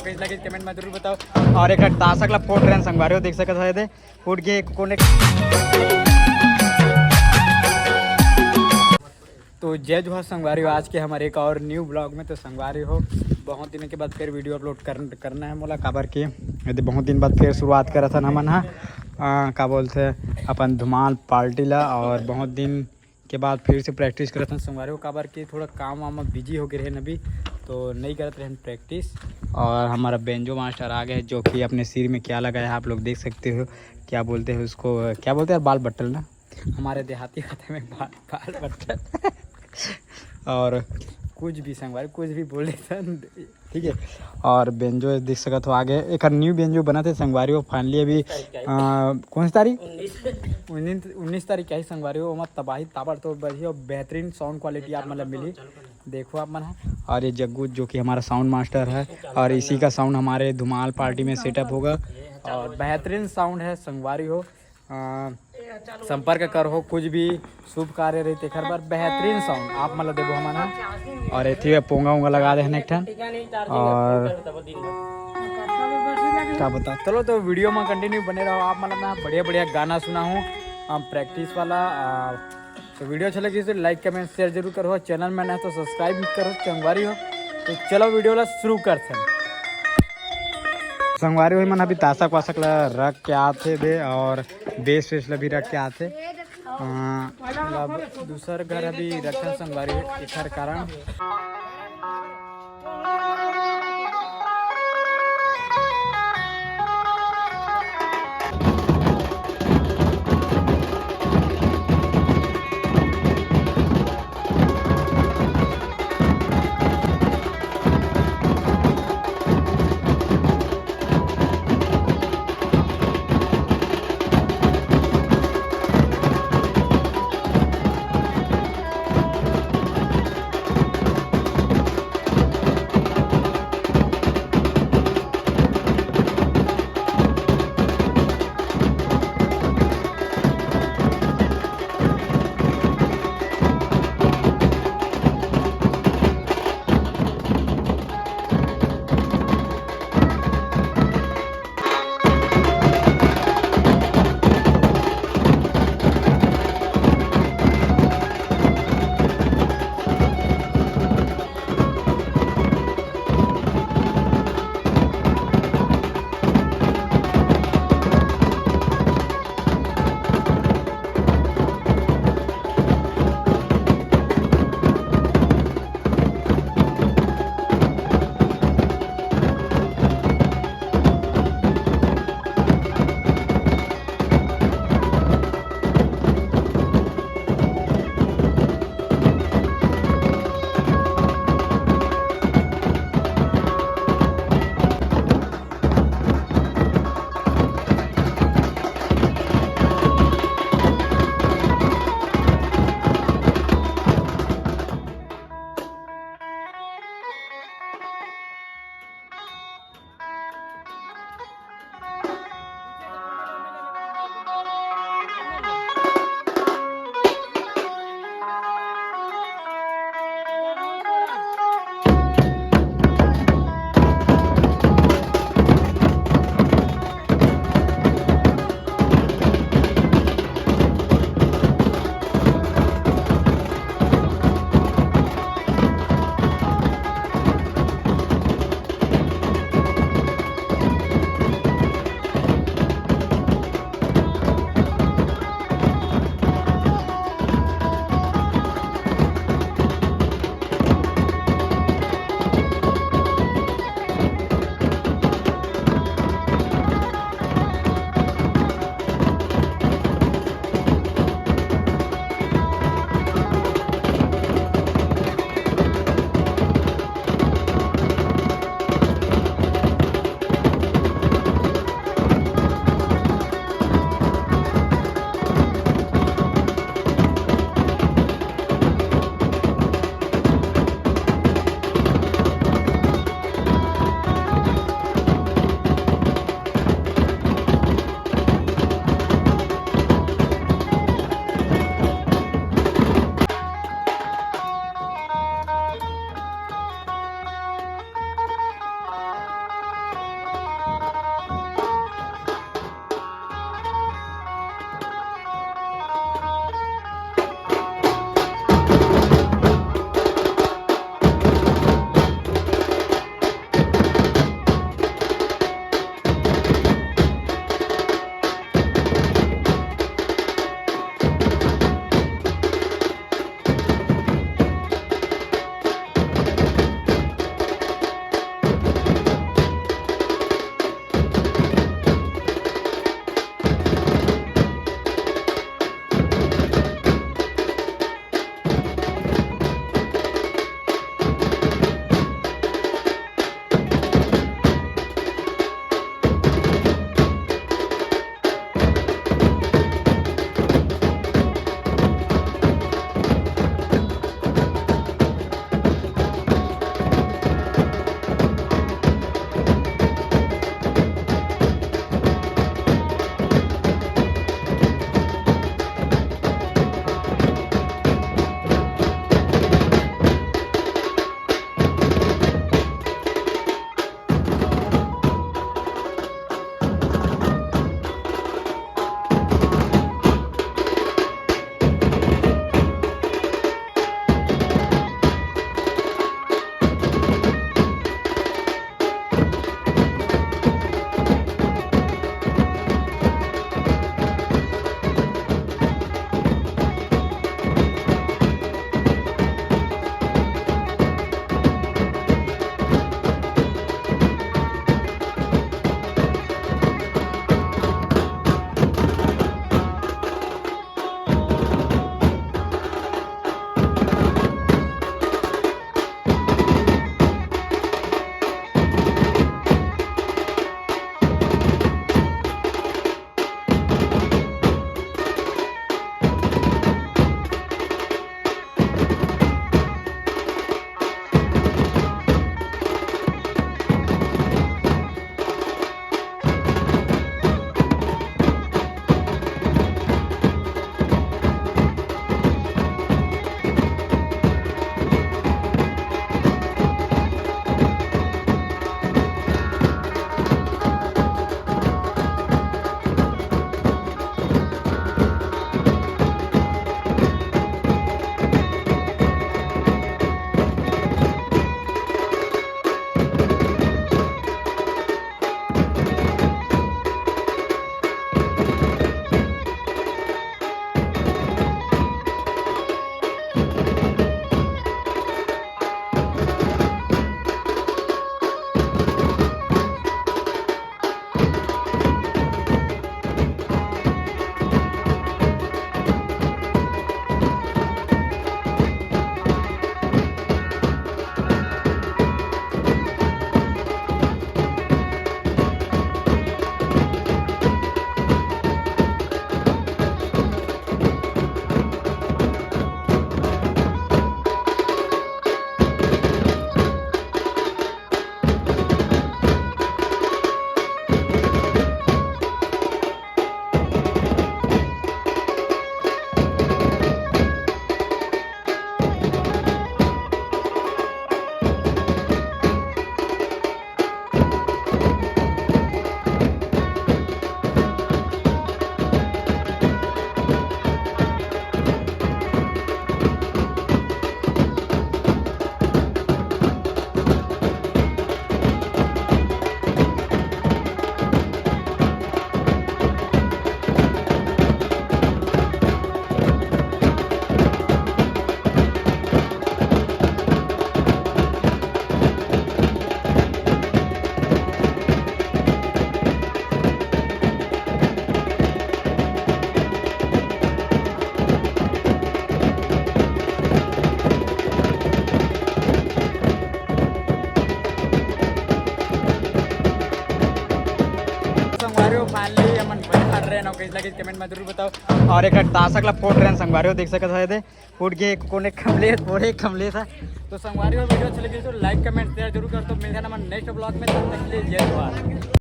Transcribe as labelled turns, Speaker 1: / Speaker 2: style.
Speaker 1: कैसे लगे कमेंट में जरूर बताओ। और एक तासकला फोड़ रहे हैं संगवारी हो, देख सकते थे फूट के कोने। तो जय जोहार संगवारी हो, आज के हमारे एक और न्यू ब्लॉग में। तो संगवारी हो बहुत दिनों के बाद फिर वीडियो अपलोड करना है मोला काबर के यदि बहुत दिन बाद फिर शुरुआत करा था हमन हा का बोलते अपन धुमाल पार्टी ला। और बहुत दिन के बाद फिर से प्रैक्टिस करते हैं संगवारी हो, काबर के थोड़ा काम वाम बिजी हो गए रहे अभी, तो नहीं करते रहे प्रैक्टिस। और हमारा बेंजो मास्टर आ गए जो कि अपने सिर में क्या लगाया है आप लोग देख सकते हो। क्या बोलते हैं उसको, क्या बोलते हैं, बाल बट्टल ना, हमारे देहाती खाते में बाल बट्टल और कुछ भी संगवारी कुछ भी बोले ठीक है। और बेंजो देख सकते हो आगे एक न्यू बेंजो बना थे संगवारी हो। फाइनली अभी कौन सी तारीख 19 तारीख क्या ही संगवारी हो, मत तबाही ताबड़ तो बढ़िया बेहतरीन साउंड क्वालिटी आप मतलब मिली, देखो आप मन है। और ये जग्गू जो कि हमारा साउंड मास्टर है, और इसी का साउंड हमारे धुमाल पार्टी में सेटअप होगा। और बेहतरीन साउंड है संगवारी हो, संपर्क करो कुछ भी शुभ कार्य रही तेखर बार बेहतरीन साउंड आप मतलब देखो हमारा। और एथी पोंगा उंगा लगा दे एक ठन। और क्या बता, चलो तो वीडियो में कंटिन्यू बने रहो आप मतलब मैं बढ़िया बढ़िया गाना सुना हूँ प्रैक्टिस वाला। तो वीडियो अच्छा लगी तो लाइक कमेंट शेयर जरूर करो, चैनल में ना तो सब्सक्राइब करो संगवारी हो। तो चलो वीडियो ला शुरू करते हैं संगवारी हो। मन अभी तासक वासक ला रख के आते बे और बेस वेस ला भी रख के आते मतलब दूसर घर अभी रखा संगवारी इधर कारण। संगवारी हो फाइनली हमन कर रहे ना कैसे लगे कमेंट में जरूर बताओ। और एक तासकला फोट रहे संगवारी हो देख सकते थे फूट गए कोने कमले थोड़े कमले था। तो संगवारी हो वीडियो अच्छी लगी तो लाइक कमेंट शेयर जरूर कर। तो मिलते हैं हम नेक्स्ट ब्लॉग में, तब तक के लिए जय जवाहर।